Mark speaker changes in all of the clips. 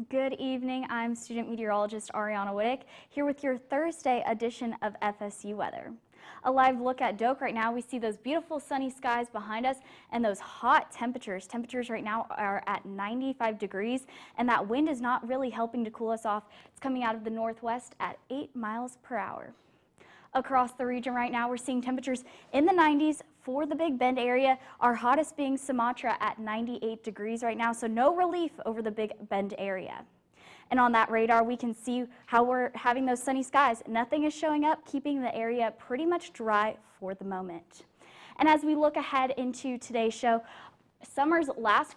Speaker 1: Good evening. I'm student meteorologist Ariana Wittick here with your Thursday edition of FSU weather. A live look at Doak right now. We see those beautiful sunny skies behind us and those hot temperatures. Temperatures right now are at 95 degrees and that wind is not really helping to cool us off. It's coming out of the northwest at 8 miles per hour. Across the region right now, we're seeing temperatures in the 90s for the Big Bend area, our hottest being Sumatra at 98 degrees right now, so no relief over the Big Bend area. And on that radar, we can see how we're having those sunny skies. Nothing is showing up, keeping the area pretty much dry for the moment. And as we look ahead into today's show, summer's last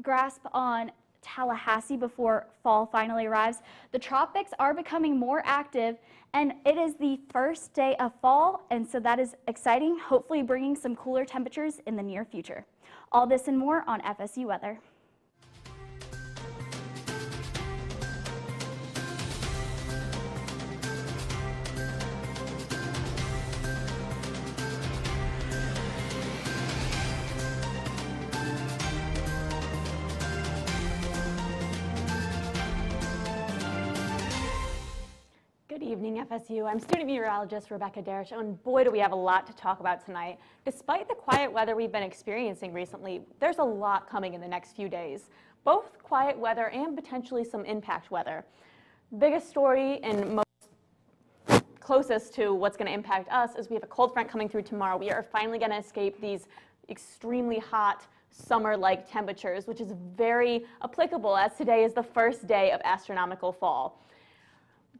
Speaker 1: grasp on Tallahassee before fall finally arrives. The tropics are becoming more active and it is the first day of fall, and so that is exciting, hopefully bringing some cooler temperatures in the near future. All this and more on FSU weather.
Speaker 2: Good evening, FSU. I'm student meteorologist Rebecca Darish, and boy, do we have a lot to talk about tonight. Despite the quiet weather we've been experiencing recently, there's a lot coming in the next few days, both quiet weather and potentially some impact weather. Biggest story and most closest to what's going to impact us is we have a cold front coming through tomorrow. We are finally going to escape these extremely hot summer-like temperatures, which is very applicable as today is the first day of astronomical fall.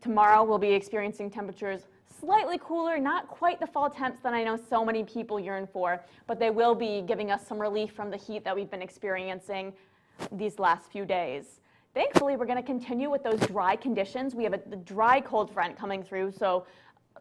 Speaker 2: Tomorrow we'll be experiencing temperatures slightly cooler, not quite the fall temps that I know so many people yearn for, but they will be giving us some relief from the heat that we've been experiencing these last few days. Thankfully, we're going to continue with those dry conditions. We have the dry cold front coming through, so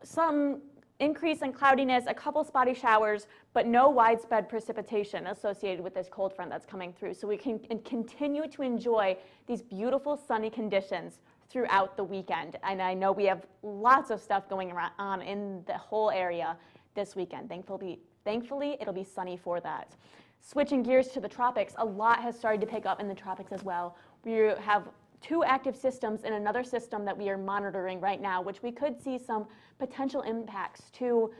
Speaker 2: some increase in cloudiness, a couple spotty showers, but no widespread precipitation associated with this cold front that's coming through. So we can continue to enjoy these beautiful sunny conditions throughout the weekend. And I know we have lots of stuff going on in the whole area this weekend. Thankfully, it'll be sunny for that. Switching gears to the tropics, a lot has started to pick up in the tropics as well. We have two active systems and another system that we are monitoring right now, which we could see some potential impacts to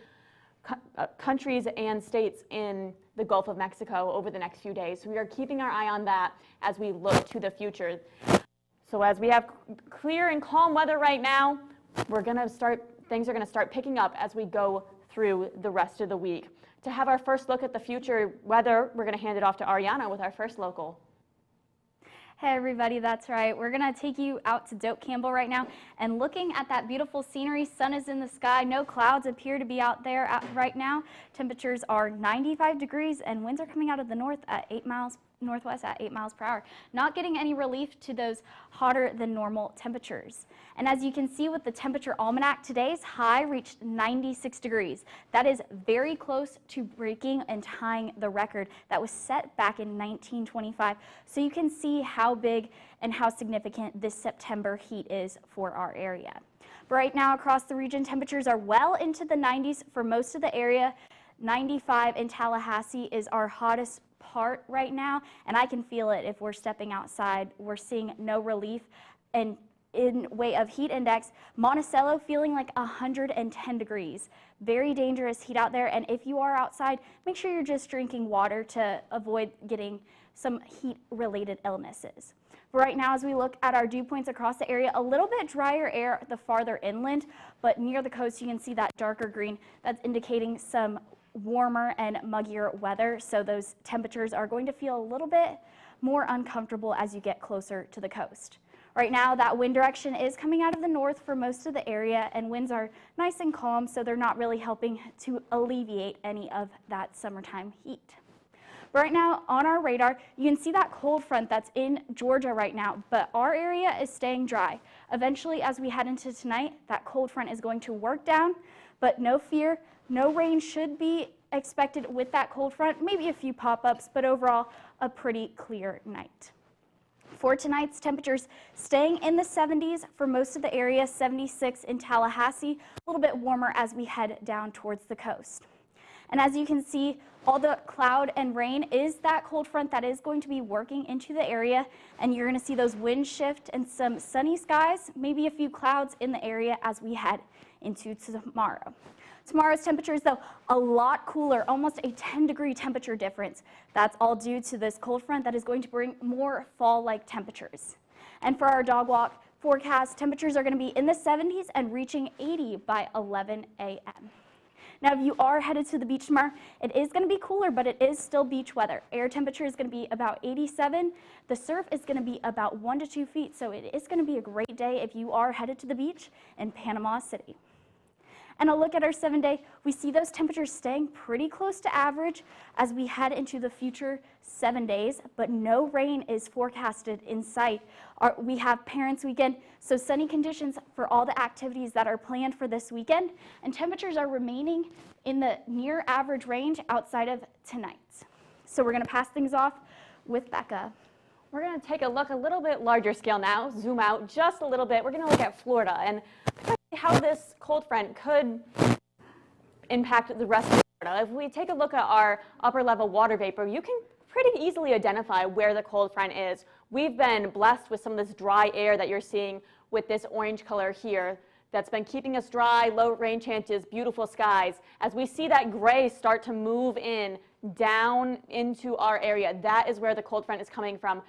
Speaker 2: countries and states in the Gulf of Mexico over the next few days. So we are keeping our eye on that as we look to the future. So as we have clear and calm weather right now, things are going to start picking up as we go through the rest of the week. To have our first look at the future weather, we're going to hand it off to Ariana with our first local.
Speaker 1: Hey everybody, that's right. We're going to take you out to Doak Campbell right now and looking at that beautiful scenery. Sun is in the sky. No clouds appear to be out there right now. Temperatures are 95 degrees and winds are coming out of the northwest at 8 miles per hour. Not getting any relief to those hotter than normal temperatures. And as you can see with the temperature almanac, today's high reached 96 degrees. That is very close to breaking and tying the record that was set back in 1925. So you can see how big and how significant this September heat is for our area. But right now across the region, temperatures are well into the 90s for most of the area. 95 in Tallahassee is our hottest part right now, and I can feel it if we're stepping outside. We're seeing no relief, and in way of heat index, Monticello feeling like 110 degrees. Very dangerous heat out there, and if you are outside, make sure you're just drinking water to avoid getting some heat-related illnesses. But right now, as we look at our dew points across the area, a little bit drier air the farther inland, but near the coast you can see that darker green. That's indicating some warmer and muggier weather, so those temperatures are going to feel a little bit more uncomfortable as you get closer to the coast. Right now, that wind direction is coming out of the north for most of the area, and winds are nice and calm, so they're not really helping to alleviate any of that summertime heat. But right now, on our radar, you can see that cold front that's in Georgia right now, but our area is staying dry. Eventually, as we head into tonight, that cold front is going to work down, but no fear, no rain should be expected with that cold front, maybe a few pop-ups, but overall a pretty clear night. For tonight's temperatures, staying in the 70s for most of the area, 76 in Tallahassee, a little bit warmer as we head down towards the coast. And as you can see, all the cloud and rain is that cold front that is going to be working into the area, and you're going to see those winds shift and some sunny skies, maybe a few clouds in the area as we head into tomorrow. Tomorrow's temperatures, though, a lot cooler, almost a 10-degree temperature difference. That's all due to this cold front that is going to bring more fall-like temperatures. And for our dog walk forecast, temperatures are going to be in the 70s and reaching 80 by 11 a.m. Now, if you are headed to the beach tomorrow, it is going to be cooler, but it is still beach weather. Air temperature is going to be about 87. The surf is going to be about 1 to 2 feet, so it is going to be a great day if you are headed to the beach in Panama City. And a look at our 7-day, we see those temperatures staying pretty close to average as we head into the future 7 days, but no rain is forecasted in sight. We have Parents' Weekend, so sunny conditions for all the activities that are planned for this weekend, and temperatures are remaining in the near average range outside of tonight. So we're going to pass things off with Becca.
Speaker 2: We're going to take a look a little bit larger scale now, zoom out just a little bit. We're going to look at Florida and how this cold front could impact the rest of Florida. If we take a look at our upper level water vapor, you can pretty easily identify where the cold front is. We've been blessed with some of this dry air that you're seeing with this orange color here that's been keeping us dry, low rain chances, beautiful skies. As we see that gray start to move in down into our area, that is where the cold front is coming from,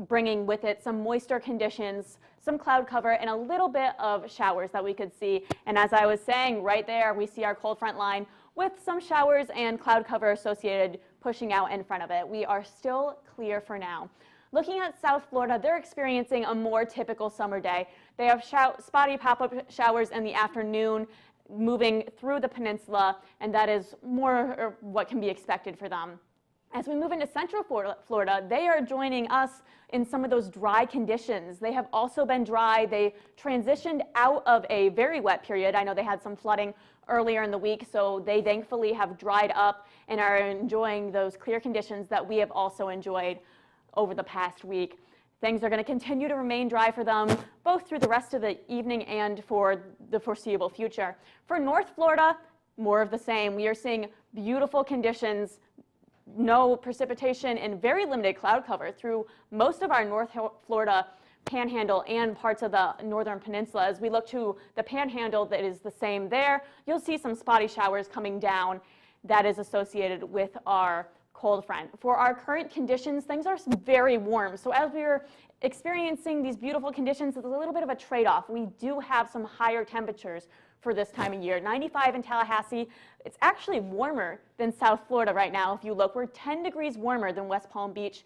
Speaker 2: bringing with it some moisture conditions, some cloud cover, and a little bit of showers that we could see. And as I was saying, right there, we see our cold front line with some showers and cloud cover associated pushing out in front of it. We are still clear for now. Looking at South Florida, they're experiencing a more typical summer day. They have spotty pop-up showers in the afternoon moving through the peninsula, and that is more what can be expected for them. As we move into Central Florida, they are joining us in some of those dry conditions. They have also been dry. They transitioned out of a very wet period. I know they had some flooding earlier in the week, so they thankfully have dried up and are enjoying those clear conditions that we have also enjoyed over the past week. Things are going to continue to remain dry for them, both through the rest of the evening and for the foreseeable future. For North Florida, more of the same. We are seeing beautiful conditions, no precipitation and very limited cloud cover through most of our North Florida panhandle and parts of the northern peninsula. As we look to the panhandle, that is the same there. You'll see some spotty showers coming down that is associated with our cold front. For our current conditions, things are very warm. So as we're experiencing these beautiful conditions, it's a little bit of a trade-off. We do have some higher temperatures for this time of year. 95 in Tallahassee. It's actually warmer than South Florida right now. If you look, we're 10 degrees warmer than West Palm Beach,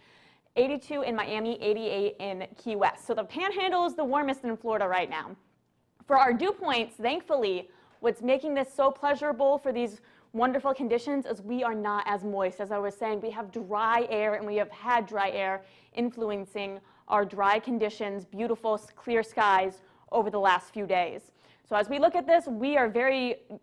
Speaker 2: 82 in Miami, 88 in Key West. So the panhandle is the warmest in Florida right now. For our dew points, thankfully, what's making this so pleasurable for these wonderful conditions is we are not as moist. As I was saying, we have dry air, and we have had dry air influencing our dry conditions, beautiful clear skies over the last few days. So as we look at this, we are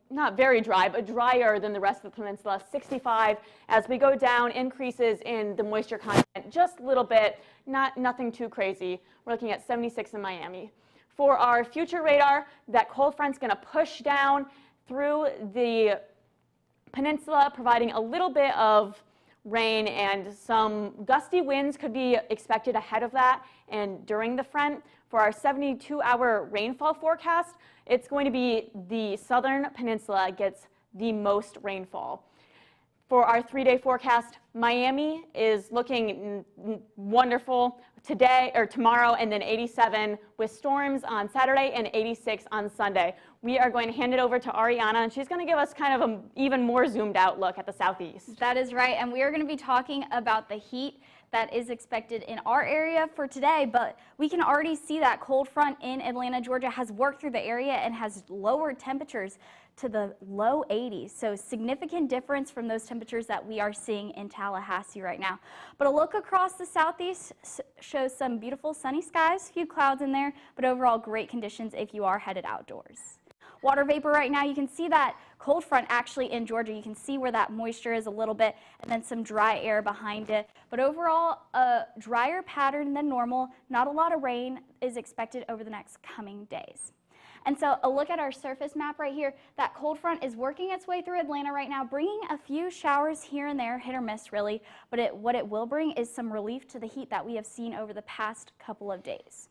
Speaker 2: not very dry, but drier than the rest of the peninsula, 65. As we go down, increases in the moisture content, just a little bit, nothing too crazy. We're looking at 76 in Miami. For our future radar, that cold front's going to push down through the peninsula, providing a little bit of rain, and some gusty winds could be expected ahead of that and during the front. For our 72-hour rainfall forecast, it's going to be the southern peninsula gets the most rainfall. For our 3-day forecast, Miami is looking wonderful today or tomorrow, and then 87 with storms on Saturday and 86 on Sunday. We are going to hand it over to Ariana, and she's going to give us kind of an even more zoomed out look at the southeast.
Speaker 1: That is right, and we are going to be talking about the heat that is expected in our area for today, but we can already see that cold front in Atlanta, Georgia has worked through the area and has lowered temperatures to the low 80s. So significant difference from those temperatures that we are seeing in Tallahassee right now. But a look across the southeast shows some beautiful sunny skies, few clouds in there, but overall great conditions if you are headed outdoors. Water vapor right now, you can see that cold front actually in Georgia. You can see where that moisture is a little bit, and then some dry air behind it. But overall, a drier pattern than normal. Not a lot of rain is expected over the next coming days. And so a look at our surface map right here, that cold front is working its way through Atlanta right now, bringing a few showers here and there, hit or miss really, but what it will bring is some relief to the heat that we have seen over the past couple of days.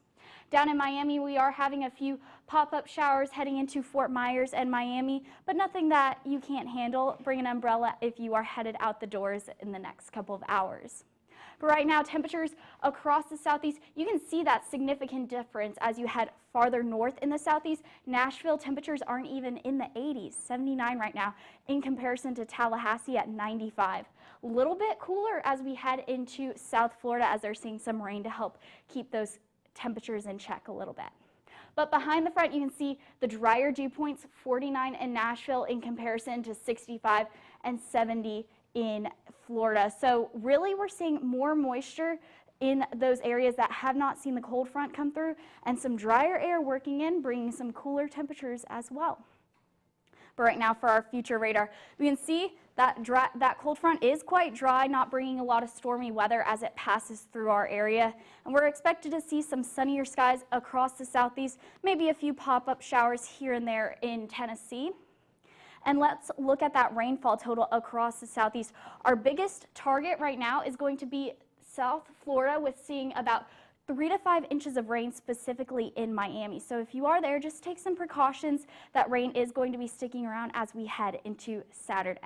Speaker 1: Down in Miami, we are having a few pop-up showers heading into Fort Myers and Miami, but nothing that you can't handle. Bring an umbrella if you are headed out the doors in the next couple of hours. But right now, temperatures across the southeast, you can see that significant difference as you head farther north in the southeast. Nashville temperatures aren't even in the 80s, 79 right now, in comparison to Tallahassee at 95. A little bit cooler as we head into South Florida as they're seeing some rain to help keep those temperatures in check a little bit. But behind the front, you can see the drier dew points, 49 in Nashville in comparison to 65 and 70 in Florida. So really we're seeing more moisture in those areas that have not seen the cold front come through, and some drier air working in, bringing some cooler temperatures as well. But right now for our future radar, we can see that cold front is quite dry, not bringing a lot of stormy weather as it passes through our area. And we're expected to see some sunnier skies across the southeast, maybe a few pop-up showers here and there in Tennessee. And let's look at that rainfall total across the southeast. Our biggest target right now is going to be South Florida, with seeing about 3 to 5 inches of rain specifically in Miami. So if you are there, just take some precautions. That rain is going to be sticking around as we head into Saturday.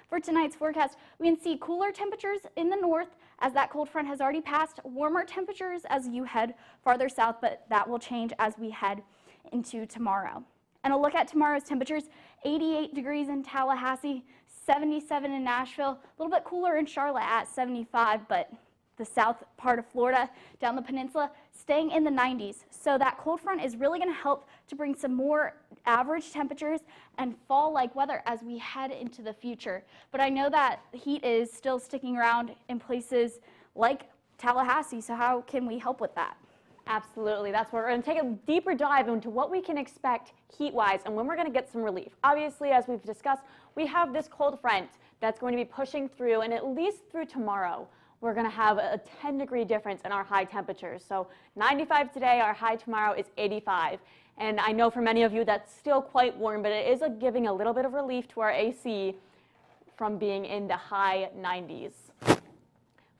Speaker 1: For tonight's forecast, we can see cooler temperatures in the north as that cold front has already passed, warmer temperatures as you head farther south, but that will change as we head into tomorrow. And a look at tomorrow's temperatures, 88 degrees in Tallahassee, 77 in Nashville, a little bit cooler in Charlotte at 75, but the south part of Florida, down the peninsula, staying in the 90s. So that cold front is really going to help to bring some more average temperatures and fall-like weather as we head into the future. But I know that heat is still sticking around in places like Tallahassee, so how can we help with that?
Speaker 2: Absolutely. That's where we're going to take a deeper dive into what we can expect heat-wise and when we're going to get some relief. Obviously, as we've discussed, we have this cold front that's going to be pushing through, and at least through tomorrow, we're going to have a 10-degree difference in our high temperatures. So 95 today, our high tomorrow is 85. And I know for many of you that's still quite warm, but it is giving a little bit of relief to our AC from being in the high 90s.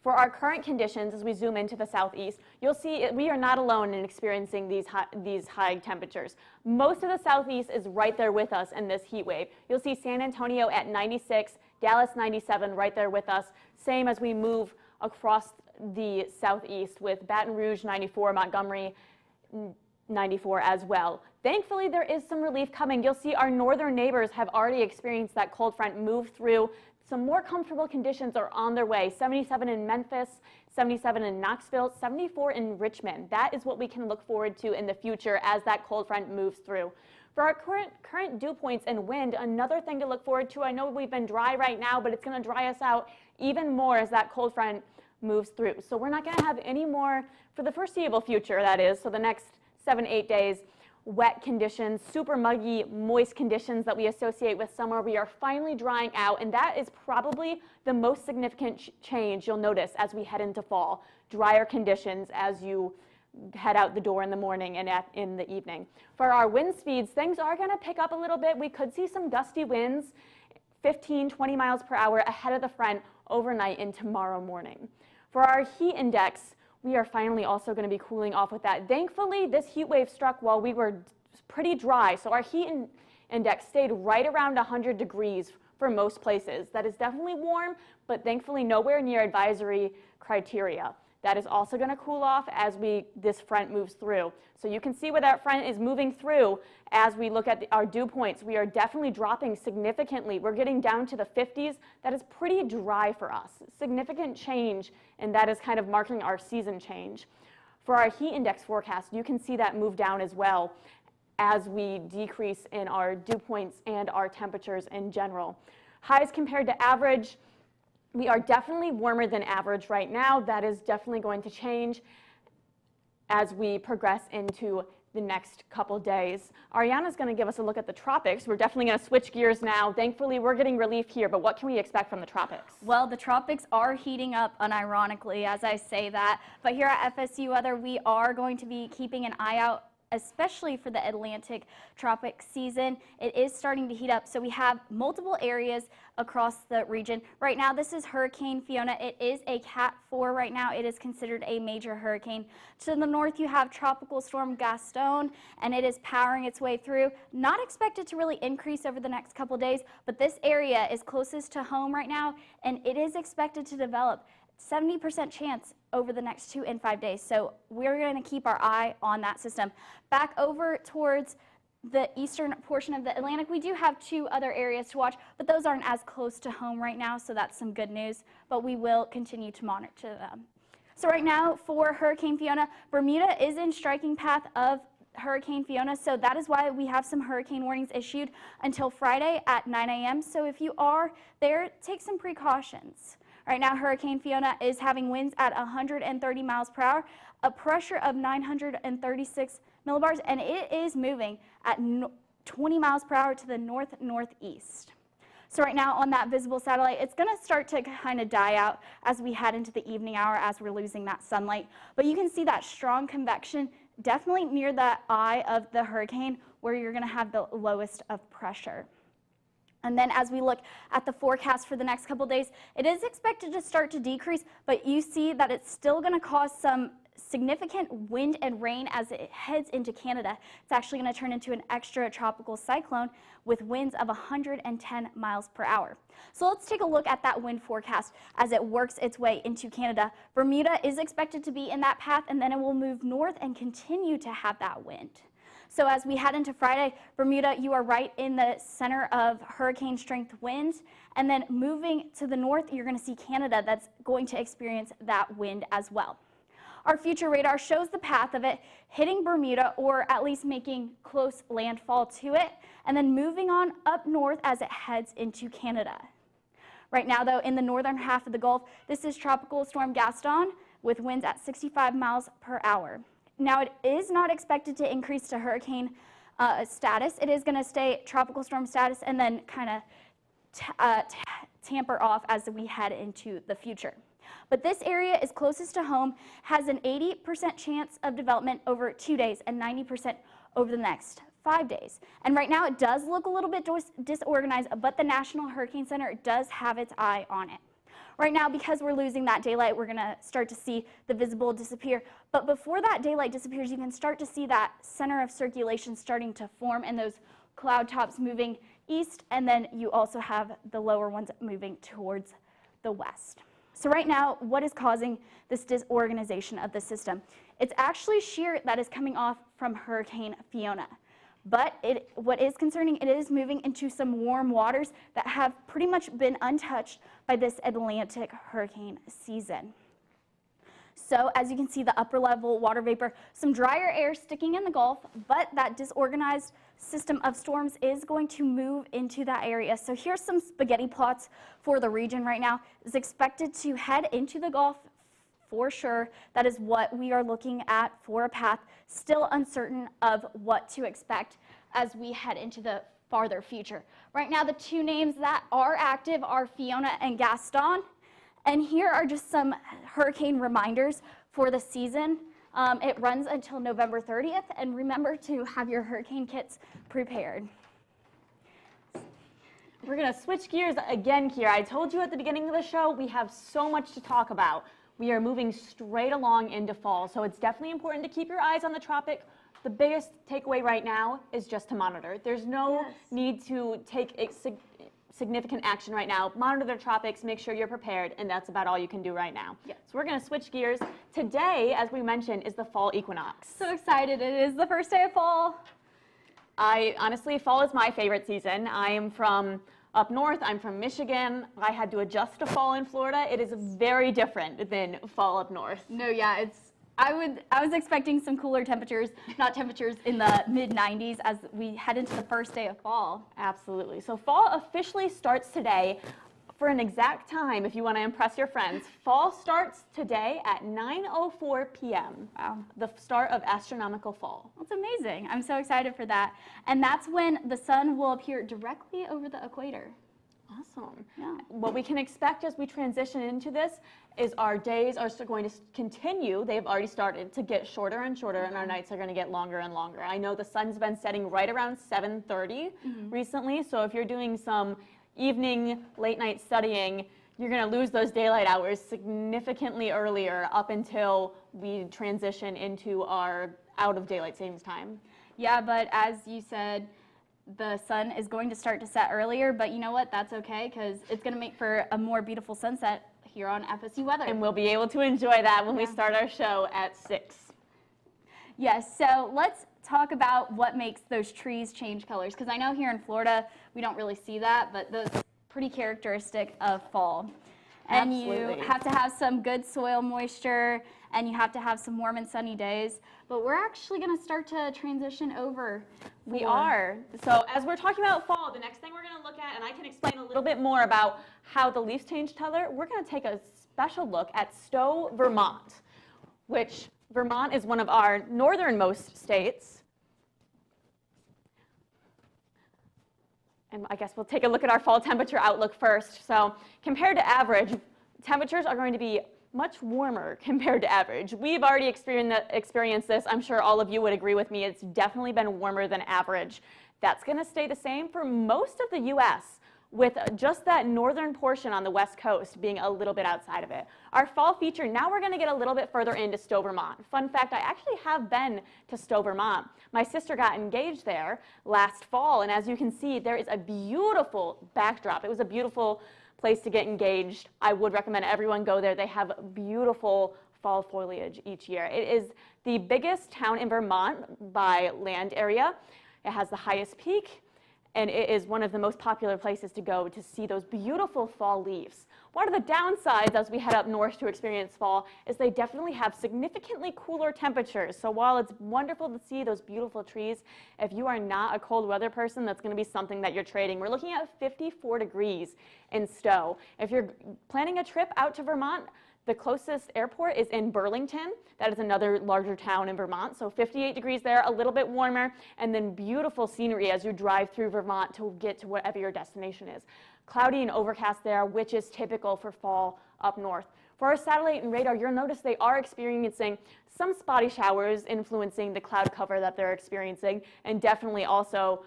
Speaker 2: For our current conditions, as we zoom into the southeast, you'll see we are not alone in experiencing these high temperatures. Most of the southeast is right there with us in this heat wave. You'll see San Antonio at 96, Dallas 97 right there with us. Same as we move across the southeast with Baton Rouge 94, Montgomery 94 as well. Thankfully, there is some relief coming. You'll see our northern neighbors have already experienced that cold front move through. Some more comfortable conditions are on their way. 77 in Memphis, 77 in Knoxville, 74 in Richmond. That is what we can look forward to in the future as that cold front moves through. For our current dew points and wind, another thing to look forward to, I know we've been dry right now, but it's going to dry us out even more as that cold front moves through. So we're not going to have any more, for the foreseeable future that is, so the next 7-8 days, wet conditions, super muggy, moist conditions that we associate with summer. We are finally drying out, and that is probably the most significant change you'll notice as we head into fall. Drier conditions as you head out the door in the morning and in the evening. For our wind speeds, things are going to pick up a little bit. We could see some gusty winds, 15, 20 miles per hour ahead of the front overnight and tomorrow morning. For our heat index, we are finally also going to be cooling off with that. Thankfully, this heat wave struck while we were pretty dry, so our heat index stayed right around 100 degrees for most places. That is definitely warm, but thankfully nowhere near advisory criteria. That is also going to cool off as this front moves through. So you can see where that front is moving through as we look at our dew points. We are definitely dropping significantly. We're getting down to the 50s. That is pretty dry for us. Significant change, and that is kind of marking our season change. For our heat index forecast, you can see that move down as well as we decrease in our dew points and our temperatures in general. Highs compared to average, we are definitely warmer than average right now. That is definitely going to change as we progress into the next couple days. Ariana's going to give us a look at the tropics. We're definitely going to switch gears now. Thankfully, we're getting relief here, but what can we expect from the tropics?
Speaker 1: Well, the tropics are heating up unironically as I say that, but here at FSU Weather, we are going to be keeping an eye out especially for the Atlantic tropic season. It is starting to heat up, so we have multiple areas across the region. Right now, this is Hurricane Fiona. It is a Cat 4 right now. It is considered a major hurricane. To the north, you have Tropical Storm Gaston, and it is powering its way through. Not expected to really increase over the next couple days, but this area is closest to home right now, and it is expected to develop 70% chance over the next 2 and 5 days. So we're going to keep our eye on that system. Back over towards the eastern portion of the Atlantic, we do have 2 other areas to watch, but those aren't as close to home right now, so that's some good news, but we will continue to monitor them. So right now for Hurricane Fiona, Bermuda is in striking path of Hurricane Fiona, so that is why we have some hurricane warnings issued until Friday at 9 a.m. So if you are there, take some precautions. Right now, Hurricane Fiona is having winds at 130 miles per hour, a pressure of 936 millibars, and it is moving at 20 miles per hour to the north-northeast. So right now on that visible satellite, it's going to start to kind of die out as we head into the evening hour as we're losing that sunlight. But you can see that strong convection definitely near the eye of the hurricane where you're going to have the lowest of pressure. And then as we look at the forecast for the next couple days, it is expected to start to decrease, but you see that it's still going to cause some significant wind and rain as it heads into Canada. It's actually going to turn into an extratropical cyclone with winds of 110 miles per hour. So let's take a look at that wind forecast as it works its way into Canada. Bermuda is expected to be in that path, and then it will move north and continue to have that wind. So as we head into Friday, Bermuda, you are right in the center of hurricane strength winds. And then moving to the north, you're going to see Canada that's going to experience that wind as well. Our future radar shows the path of it hitting Bermuda or at least making close landfall to it and then moving on up north as it heads into Canada. Right now, though, in the northern half of the Gulf, this is Tropical Storm Gaston with winds at 65 miles per hour. Now, it is not expected to increase to hurricane status. It is going to stay tropical storm status and then kind of tamper off as we head into the future. But this area is closest to home, has an 80% chance of development over 2 days and 90% over the next 5 days. And right now, it does look a little bit disorganized, but the National Hurricane Center does have its eye on it. Right now, because we're losing that daylight, we're going to start to see the visible disappear. But before that daylight disappears, you can start to see that center of circulation starting to form and those cloud tops moving east, and then you also have the lower ones moving towards the west. So right now, what is causing this disorganization of the system? It's actually shear that is coming off from Hurricane Fiona. But what is concerning, it is moving into some warm waters that have pretty much been untouched by this Atlantic hurricane season. So as you can see, the upper level water vapor, some drier air sticking in the Gulf, but that disorganized system of storms is going to move into that area. So here's some spaghetti plots for the region right now. It's expected to head into the Gulf for sure. That is what we are looking at for a path. Still uncertain of what to expect as we head into the farther future. Right now, the 2 names that are active are Fiona and Gaston. And here are just some hurricane reminders for the season. It runs until November 30th, and remember to have your hurricane kits prepared.
Speaker 2: We're going to switch gears again, Kira. I told you at the beginning of the show, we have so much to talk about. We are moving straight along into fall, so it's definitely important to keep your eyes on the tropic. The biggest takeaway right now is just to monitor. There's no need to take significant action right now. Monitor the tropics, make sure you're prepared, and that's about all you can do right now.
Speaker 1: Yes.
Speaker 2: So we're going to switch gears. Today, as we mentioned, is the fall equinox.
Speaker 1: So excited. It is the first day of fall.
Speaker 2: Honestly, fall is my favorite season. I am from up north. I'm from Michigan. I had to adjust to fall in Florida. It is very different than fall up north.
Speaker 1: No, yeah, I was expecting some cooler temperatures, not temperatures in the mid-90s as we head into the first day of fall.
Speaker 2: Absolutely. So fall officially starts today. For an exact time, if you want to impress your friends, fall starts today at 9:04 p.m.
Speaker 1: Wow.
Speaker 2: The start of astronomical fall.
Speaker 1: That's amazing. I'm so excited for that. And that's when the sun will appear directly over the equator.
Speaker 2: Awesome.
Speaker 1: Yeah.
Speaker 2: What we can expect as we transition into this is our days are going to continue. They've already started to get shorter and shorter, and our nights are going to get longer and longer. I know the sun's been setting right around 7:30 recently, so if you're doing some evening, late night studying, you're going to lose those daylight hours significantly earlier up until we transition into our out of daylight savings time.
Speaker 1: Yeah, but as you said, the sun is going to start to set earlier, but you know what? That's okay because it's going to make for a more beautiful sunset here on FSU Weather.
Speaker 2: And we'll be able to enjoy that when we start our show at 6.
Speaker 1: Yes, so let's talk about what makes those trees change colors, because I know here in Florida we don't really see that, but those pretty characteristic of fall. And
Speaker 2: Absolutely.
Speaker 1: You have to have some good soil moisture, and you have to have some warm and sunny days. But we're actually going to start to transition over.
Speaker 2: We are. So as we're talking about fall, the next thing we're going to look at, and I can explain a little bit more about how the leaves change color, we're going to take a special look at Stowe, Vermont, which Vermont is one of our northernmost states. And I guess we'll take a look at our fall temperature outlook first. So compared to average, temperatures are going to be much warmer compared to average. We've already experienced this. I'm sure all of you would agree with me. It's definitely been warmer than average. That's going to stay the same for most of the U.S., with just that northern portion on the west coast being a little bit outside of it. Our fall feature, now we're going to get a little bit further into Stowe, Vermont. Fun fact, I actually have been to Stowe, Vermont. My sister got engaged there last fall, and as you can see, there is a beautiful backdrop. It was a beautiful place to get engaged. I would recommend everyone go there. They have beautiful fall foliage each year. It is the biggest town in Vermont by land area. It has the highest peak, and it is one of the most popular places to go to see those beautiful fall leaves. One of the downsides as we head up north to experience fall is they definitely have significantly cooler temperatures. So while it's wonderful to see those beautiful trees, if you are not a cold weather person, that's going to be something that you're trading. We're looking at 54 degrees in Stowe. If you're planning a trip out to Vermont, the closest airport is in Burlington. That is another larger town in Vermont. So 58 degrees there, a little bit warmer, and then beautiful scenery as you drive through Vermont to get to whatever your destination is. Cloudy and overcast there, which is typical for fall up north. For our satellite and radar, you'll notice they are experiencing some spotty showers influencing the cloud cover that they're experiencing, and definitely also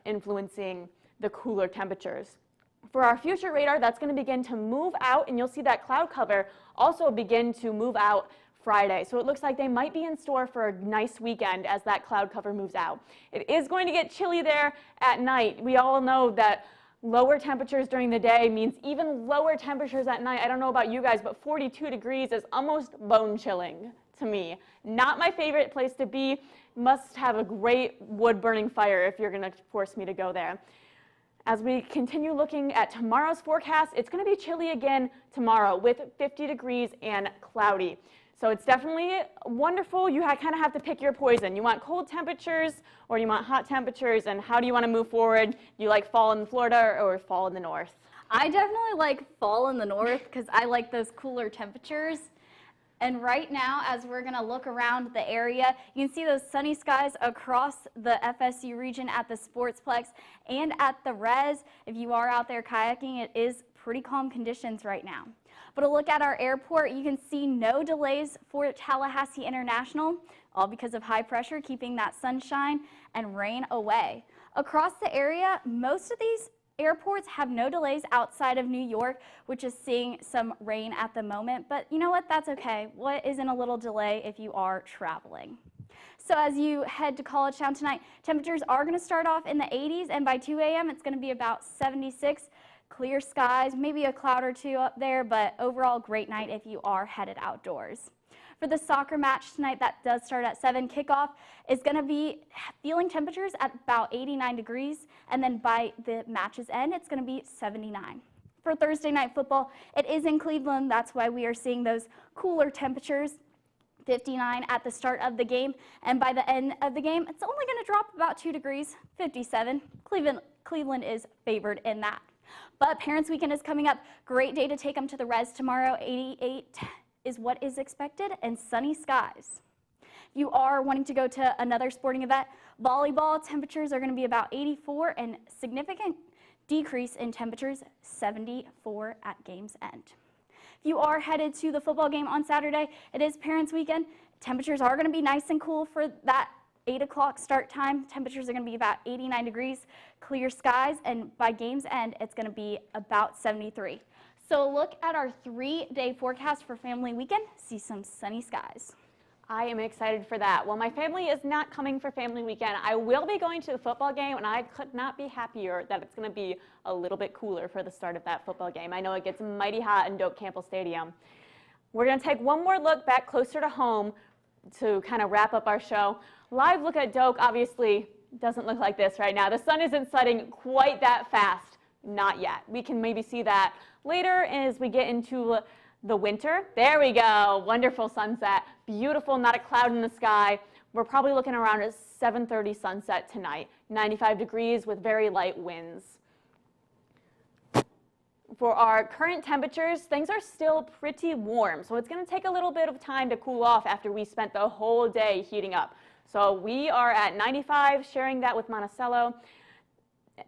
Speaker 2: influencing the cooler temperatures. For our future radar, that's going to begin to move out, and you'll see that cloud cover also begin to move out Friday. So it looks like they might be in store for a nice weekend as that cloud cover moves out. It is going to get chilly there at night. We all know that lower temperatures during the day means even lower temperatures at night. I don't know about you guys, but 42 degrees is almost bone chilling to me. Not my favorite place to be. Must have a great wood burning fire if you're going to force me to go there. As we continue looking at tomorrow's forecast, it's going to be chilly again tomorrow with 50 degrees and cloudy. So it's definitely wonderful. You kind of have to pick your poison. You want cold temperatures or you want hot temperatures, and how do you want to move forward? Do you like fall in Florida or fall in the north?
Speaker 1: I definitely like fall in the north because I like those cooler temperatures. And right now, as we're going to look around the area, you can see those sunny skies across the FSU region at the Sportsplex and at the Res. If you are out there kayaking, it is pretty calm conditions right now. But a look at our airport, you can see no delays for Tallahassee International, all because of high pressure keeping that sunshine and rain away. Across the area, most of these airports have no delays outside of New York, which is seeing some rain at the moment, but you know what, that's okay. What isn't a little delay if you are traveling? So as you head to College Town tonight, temperatures are going to start off in the 80s, and by 2 a.m. it's going to be about 76. Clear skies, maybe a cloud or two up there, but overall great night if you are headed outdoors. For the soccer match tonight, that does start at 7. Kickoff is going to be feeling temperatures at about 89 degrees, and then by the match's end, it's going to be 79. For Thursday night football, it is in Cleveland. That's why we are seeing those cooler temperatures, 59 at the start of the game, and by the end of the game, it's only going to drop about 2 degrees, 57. Cleveland is favored in that. But Parents Weekend is coming up. Great day to take them to the Res tomorrow. 88 is what is expected, and sunny skies. If you are wanting to go to another sporting event, volleyball temperatures are going to be about 84, and significant decrease in temperatures, 74 at game's end. If you are headed to the football game on Saturday, it is Parents' Weekend. Temperatures are going to be nice and cool for that 8 o'clock start time. Temperatures are going to be about 89 degrees, clear skies, and by game's end, it's going to be about 73. So look at our 3-day forecast for Family Weekend. See some sunny skies.
Speaker 2: I am excited for that. Well, my family is not coming for Family Weekend. I will be going to the football game, and I could not be happier that it's going to be a little bit cooler for the start of that football game. I know it gets mighty hot in Doak Campbell Stadium. We're going to take one more look back closer to home to kind of wrap up our show. Live look at Doak obviously doesn't look like this right now. The sun isn't setting quite that fast. Not yet. We can maybe see that later as we get into the winter. There we go. Wonderful sunset. Beautiful, not a cloud in the sky. We're probably looking around a 7:30 sunset tonight. 95 degrees with very light winds. For our current temperatures, things are still pretty warm, so it's going to take a little bit of time to cool off after we spent the whole day heating up. So we are at 95, sharing that with Monticello.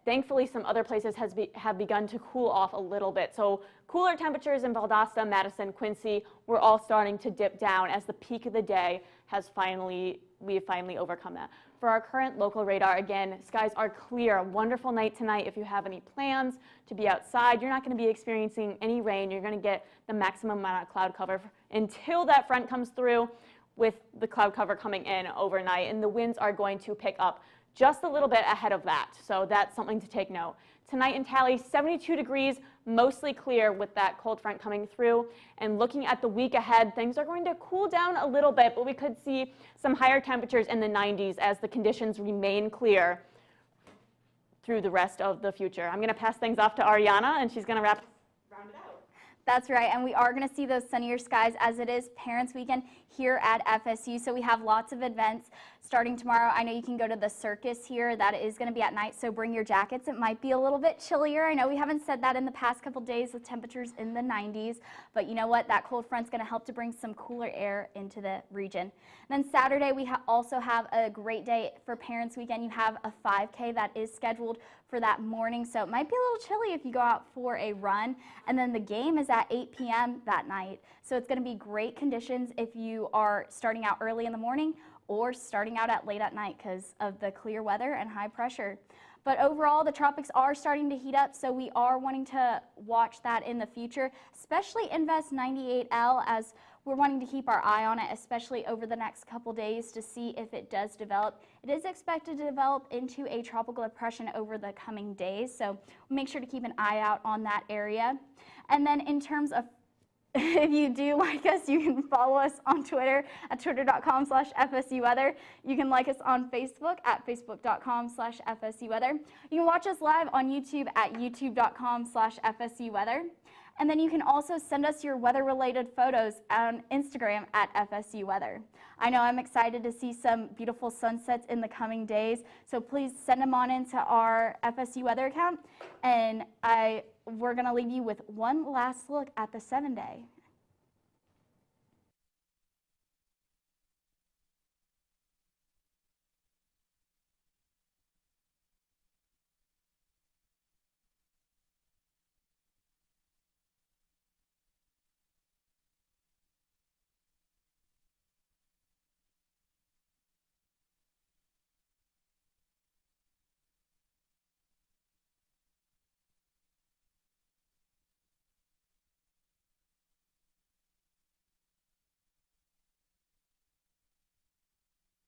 Speaker 2: Thankfully, some other places have begun to cool off a little bit. So cooler temperatures in Valdosta, Madison, Quincy, we're all starting to dip down as the peak of the day we have finally overcome that. For our current local radar, again, skies are clear. Wonderful night tonight. If you have any plans to be outside, you're not going to be experiencing any rain. You're going to get the maximum amount of cloud cover until that front comes through, with the cloud cover coming in overnight, and the winds are going to pick up just a little bit ahead of that. So that's something to take note. Tonight in Tally, 72 degrees, mostly clear with that cold front coming through. And looking at the week ahead, things are going to cool down a little bit, but we could see some higher temperatures in the 90s as the conditions remain clear through the rest of the future. I'm going to pass things off to Ariana, and she's going to round it out.
Speaker 1: That's right, and we are going to see those sunnier skies as it is Parents' Weekend here at FSU. So we have lots of events starting tomorrow. I know you can go to the circus here. That is going to be at night, so bring your jackets. It might be a little bit chillier. I know we haven't said that in the past couple days with temperatures in the 90s, but you know what? That cold front's going to help to bring some cooler air into the region. And then Saturday, we also have a great day for Parents' Weekend. You have a 5K that is scheduled for that morning, so it might be a little chilly if you go out for a run. And then the game is at 8 p.m. that night, so it's going to be great conditions if you are starting out early in the morning or starting out at late at night because of the clear weather and high pressure. But overall, the tropics are starting to heat up, so we are wanting to watch that in the future, especially Invest 98L, as we're wanting to keep our eye on it, especially over the next couple days to see if it does develop. It is expected to develop into a tropical depression over the coming days, so make sure to keep an eye out on that area. And then in terms of if you do like us, you can follow us on Twitter at twitter.com/FSU Weather. You can like us on Facebook at facebook.com/FSU Weather. You can watch us live on YouTube at youtube.com/FSU Weather. And then you can also send us your weather-related photos on Instagram at FSU Weather. I know I'm excited to see some beautiful sunsets in the coming days, so please send them on into our FSU Weather account. And we're going to leave you with one last look at the 7-day.